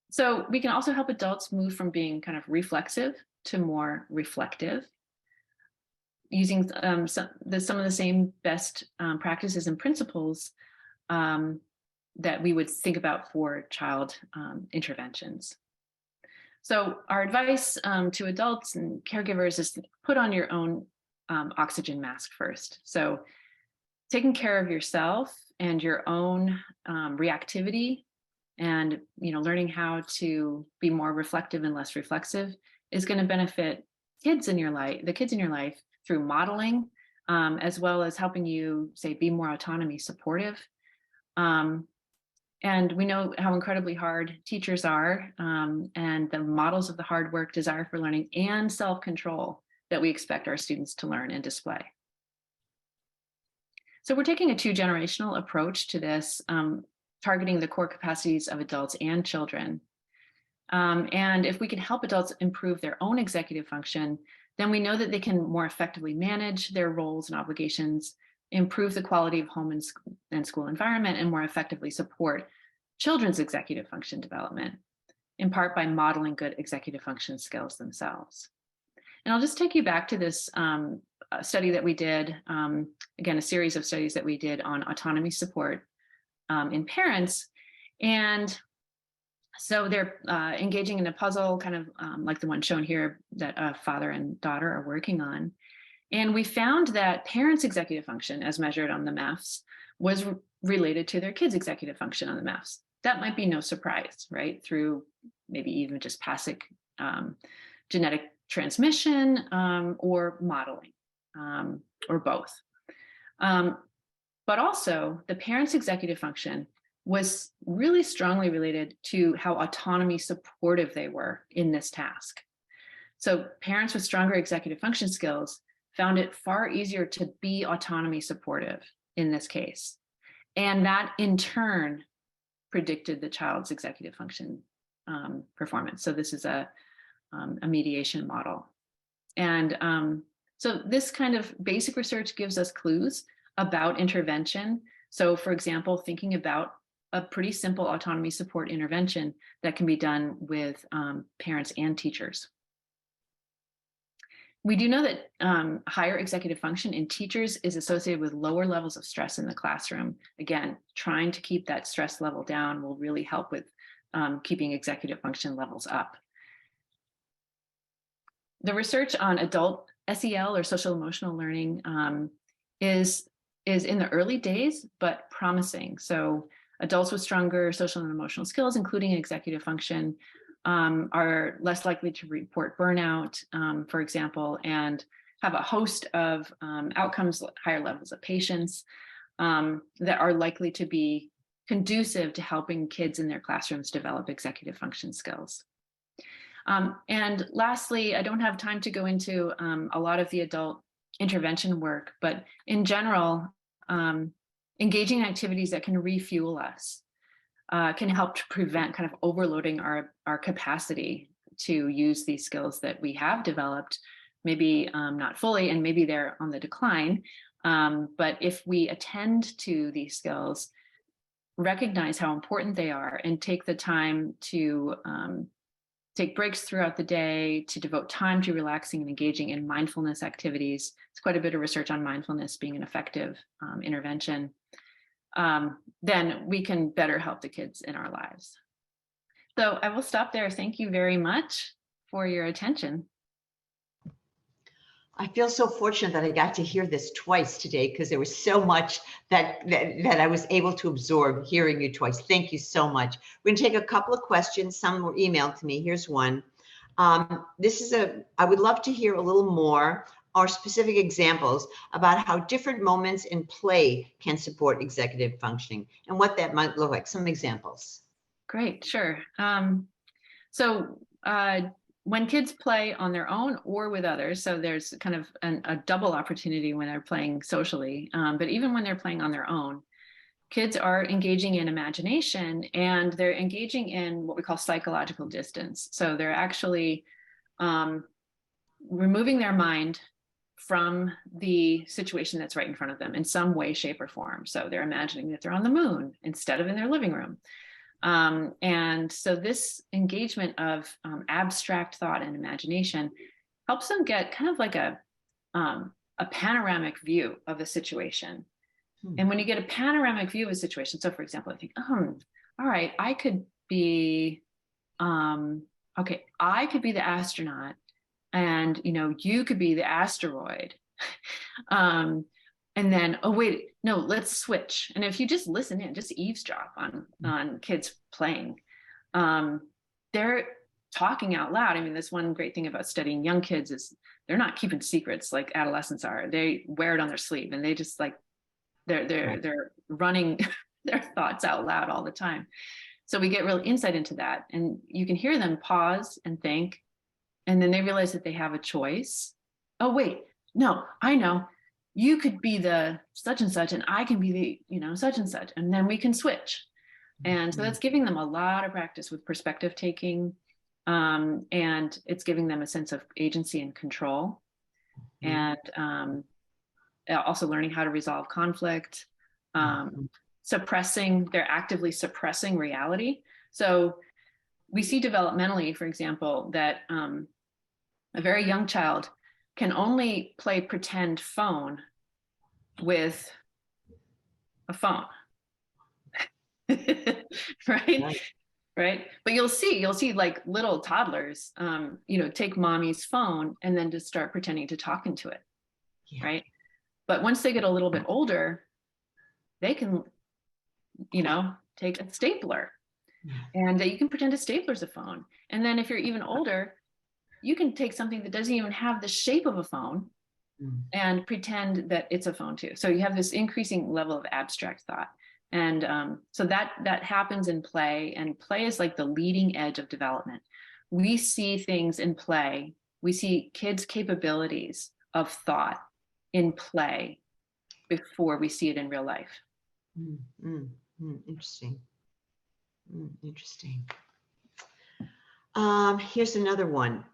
So we can also help adults move from being kind of reflexive to more reflective, using some of the same best practices and principles that we would think about for child interventions. So our advice to adults and caregivers is to put on your own oxygen mask first. So taking care of yourself and your own reactivity and learning how to be more reflective and less reflexive is going to benefit kids in your life, the kids in your life, through modeling, as well as helping you, say, be more autonomy supportive. And we know how incredibly hard teachers are, and the models of the hard work, desire for learning, and self-control that we expect our students to learn and display. So we're taking a two-generational approach to this, targeting the core capacities of adults and children. And if we can help adults improve their own executive function, then we know that they can more effectively manage their roles and obligations, improve the quality of home and school environment, and more effectively support children's executive function development, in part by modeling good executive function skills themselves. And I'll just take you back to this study that we did, again, a series of studies that we did on autonomy support in parents. And so they're engaging in a puzzle, kind of like the one shown here that a father and daughter are working on. And we found that parents' executive function, as measured on the MEFs, was related to their kids' executive function on the MEFs. That might be no surprise, right? Through maybe even just passive genetic transmission or modeling, or both. But also, the parents' executive function was really strongly related to how autonomy supportive they were in this task. So parents with stronger executive function skills found it far easier to be autonomy supportive in this case. And that in turn predicted the child's executive function performance. So this is a mediation model. And so this kind of basic research gives us clues about intervention. So for example, thinking about a pretty simple autonomy support intervention that can be done with parents and teachers. We do know that higher executive function in teachers is associated with lower levels of stress in the classroom. Again, trying to keep that stress level down will really help with keeping executive function levels up. The research on adult SEL or social emotional learning is in the early days, but promising. So adults with stronger social and emotional skills, including executive function, are less likely to report burnout, for example, and have a host of outcomes, higher levels of patience that are likely to be conducive to helping kids in their classrooms develop executive function skills. And lastly, I don't have time to go into a lot of the adult intervention work, but in general, engaging in activities that can refuel us can help to prevent kind of overloading our capacity to use these skills that we have developed, maybe not fully, and maybe they're on the decline, But if we attend to these skills, recognize how important they are, and take the time to take breaks throughout the day, to devote time to relaxing and engaging in mindfulness activities. There's quite a bit of research on mindfulness being an effective intervention. Then we can better help the kids in our lives. So I will stop there. Thank you very much for your attention. I feel so fortunate that I got to hear this twice today, because there was so much that I was able to absorb hearing you twice. Thank you so much. We're going to take a couple of questions. Some were emailed to me. Here's one. I would love to hear a little more or specific examples about how different moments in play can support executive functioning and what that might look like. Some examples. Great, sure. When kids play on their own or with others, so there's kind of a double opportunity when they're playing socially, but even when they're playing on their own, kids are engaging in imagination, and they're engaging in what we call psychological distance. So they're actually removing their mind from the situation that's right in front of them in some way, shape, or form. So they're imagining that they're on the moon instead of in their living room. And so this engagement of abstract thought and imagination helps them get kind of like a panoramic view of a situation. And when you get a panoramic view of a situation, so for example, I think, all right, I could be, I could be the astronaut, and you could be the asteroid. And then, oh, wait, no, let's switch. And if you just listen in, just eavesdrop on kids playing, they're talking out loud. I mean, that's one great thing about studying young kids is they're not keeping secrets like adolescents are. They wear it on their sleeve, and they just like, they're running their thoughts out loud all the time. So we get real insight into that. And you can hear them pause and think, and then they realize that they have a choice. Oh, wait, no, I know. You could be the such and such, and I can be the, such and such, and then we can switch. And so that's giving them a lot of practice with perspective taking, and it's giving them a sense of agency and control, and also learning how to resolve conflict, they're actively suppressing reality. So we see developmentally, for example, that a very young child can only play pretend phone with a phone. Right. But you'll see like little toddlers, take mommy's phone and then just start pretending to talk into it. Yeah. Right. But once they get a little bit older, they can, take a stapler, and you can pretend a stapler's a phone. And then if you're even older, you can take something that doesn't even have the shape of a phone and pretend that it's a phone too. So you have this increasing level of abstract thought. And so that happens in play, and play is like the leading edge of development. We see things in play. We see kids' capabilities of thought in play before we see it in real life. Interesting. Interesting. Here's another one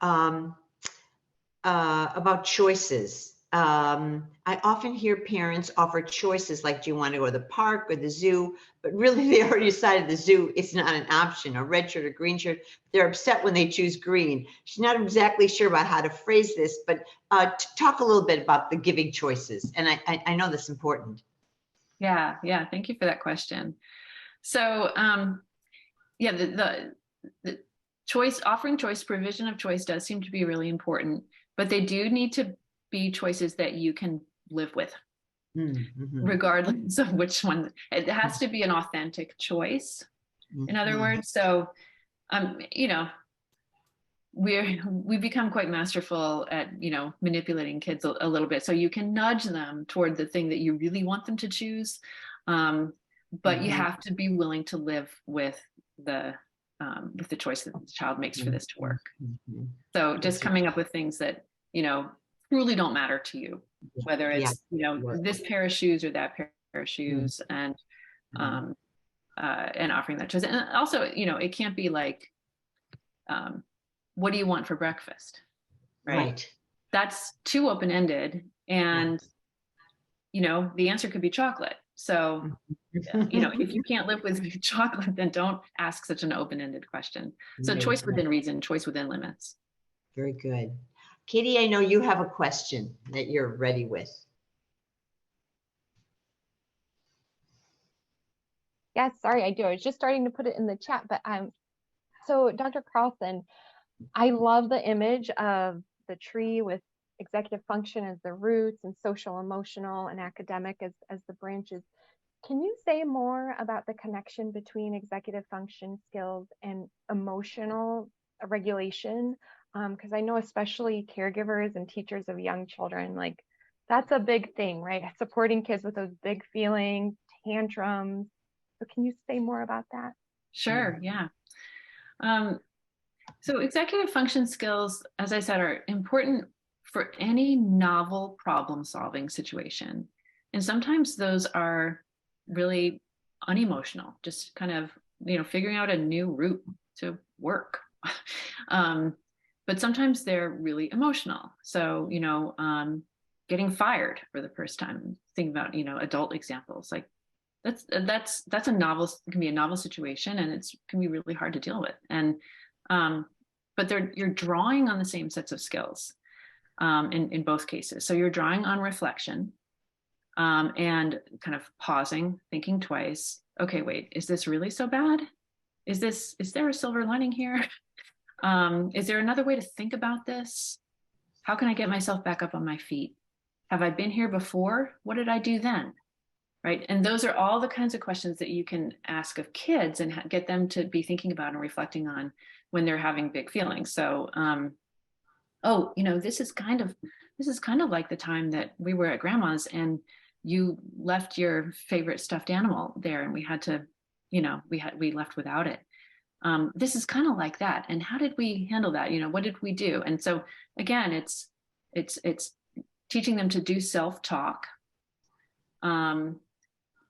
about choices. I often hear parents offer choices like, do you want to go to the park or the zoo? But really, they already decided the zoo is not an option, a red shirt or green shirt. They're upset when they choose green. She's not exactly sure about how to phrase this, but talk a little bit about the giving choices. And I know that's important. Yeah. Thank you for that question. So, the choice, offering choice, provision of choice does seem to be really important, but they do need to be choices that you can live with, regardless of which one. It has to be an authentic choice. In other words, so, we've become quite masterful at, manipulating kids a little bit. So you can nudge them toward the thing that you really want them to choose. But you have to be willing to live with the choice that the child makes for this to work. So just coming up with things that, truly don't matter to you, whether it's, this pair of shoes or that pair of shoes, and offering that choice. And also, it can't be like, what do you want for breakfast? Right. That's too open-ended. And the answer could be chocolate. So, if you can't live with chocolate, then don't ask such an open-ended question. So Right, choice right. within reason, choice within limits. Very good. Katie, I know you have a question that you're ready with. Yes, sorry, I do. I was just starting to put it in the chat, but so Dr. Carlson, I love the image of the tree with executive function as the roots and social, emotional, and academic as the branches. Can you say more about the connection between executive function skills and emotional regulation? Because I know especially caregivers and teachers of young children, like that's a big thing, right? Supporting kids with those big feelings, tantrums. So can you say more about that? Sure, yeah. So executive function skills, as I said, are important for any novel problem-solving situation. And sometimes those are really unemotional, just kind of, figuring out a new route to work. But sometimes they're really emotional. So, getting fired for the first time, think about, adult examples, like that's a novel, it can be a novel situation, and it can be really hard to deal with. And but you're drawing on the same sets of skills in both cases. So you're drawing on reflection and kind of pausing, thinking twice. Okay, wait, is this really so bad? Is there a silver lining here? Is there another way to think about this? How can I get myself back up on my feet? Have I been here before? What did I do then? Right. And those are all the kinds of questions that you can ask of kids and get them to be thinking about and reflecting on when they're having big feelings. So, this is kind of like the time that we were at grandma's and you left your favorite stuffed animal there and we had to, we left without it. This is kind of like that. And how did we handle that? What did we do? And so again, it's teaching them to do self-talk.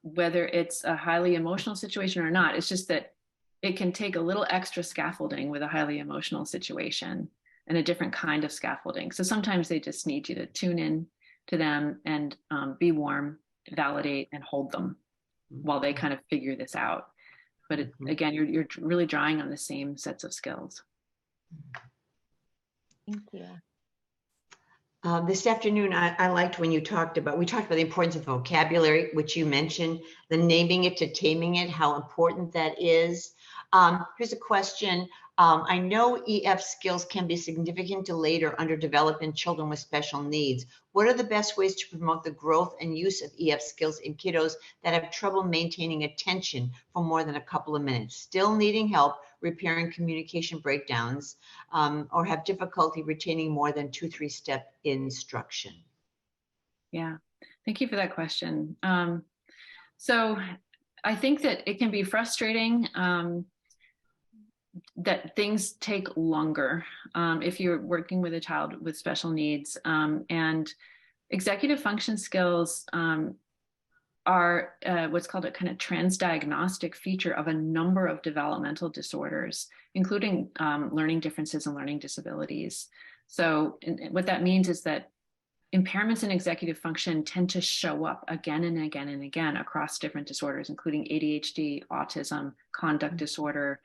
Whether it's a highly emotional situation or not, it's just that it can take a little extra scaffolding with a highly emotional situation and a different kind of scaffolding. So sometimes they just need you to tune in to them and be warm, validate, and hold them while they kind of figure this out. But again, you're really drawing on the same sets of skills. Thank you. This afternoon, I liked when we talked about the importance of vocabulary, which you mentioned, the naming it to taming it, how important that is. Here's a question. I know EF skills can be significant delayed or underdeveloped in children with special needs. What are the best ways to promote the growth and use of EF skills in kiddos that have trouble maintaining attention for more than a couple of minutes, still needing help repairing communication breakdowns, or have difficulty retaining more than 2-3 step instruction? Yeah, thank you for that question. So I think that it can be frustrating that things take longer if you're working with a child with special needs. And executive function skills are what's called a kind of transdiagnostic feature of a number of developmental disorders, including learning differences and learning disabilities. So what that means is that impairments in executive function tend to show up again and again and again across different disorders, including ADHD, autism, conduct disorder,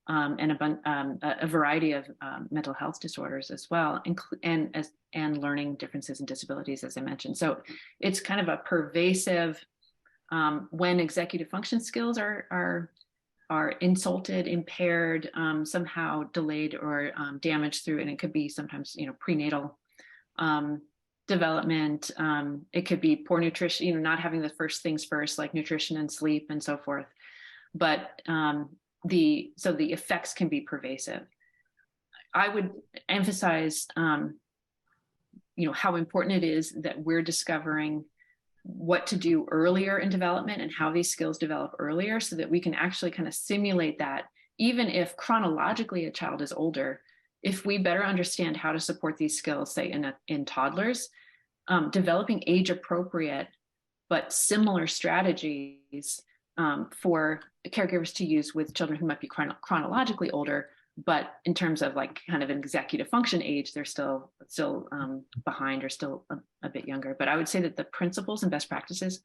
and a variety of mental health disorders as well, and learning differences and disabilities, as I mentioned. So it's kind of a pervasive, when executive function skills are insulted, impaired, somehow delayed or damaged through, and it could be sometimes, prenatal development. It could be poor nutrition, not having the first things first, like nutrition and sleep and so forth. But the effects can be pervasive. I would emphasize, how important it is that we're discovering what to do earlier in development and how these skills develop earlier, so that we can actually kind of simulate that, even if chronologically a child is older. If we better understand how to support these skills, say in toddlers, developing age appropriate but similar strategies for caregivers to use with children who might be chronologically older But in terms of like kind of an executive function age, they're still behind or still a bit younger. But I would say that the principles and best practices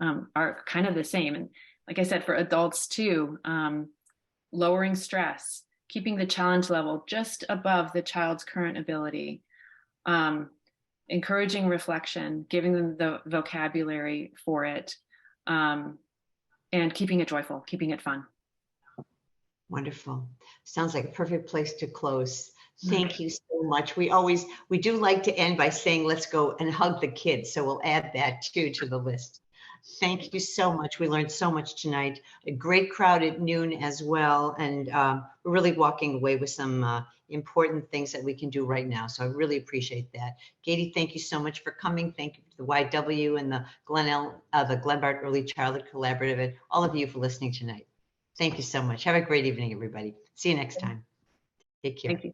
are kind of the same. And like I said, for adults too, lowering stress, keeping the challenge level just above the child's current ability, encouraging reflection, giving them the vocabulary for it, and keeping it joyful, keeping it fun. Wonderful. Sounds like a perfect place to close. Thank you so much. We do like to end by saying, let's go and hug the kids. So we'll add that too to the list. Thank you so much. We learned so much tonight. A great crowd at noon as well. And we're really walking away with some important things that we can do right now. So I really appreciate that. Katie, thank you so much for coming. Thank you to the YW and the Glenbard Early Childhood Collaborative, and all of you for listening tonight. Thank you so much. Have a great evening, everybody. See you next time. Take care. Thank you.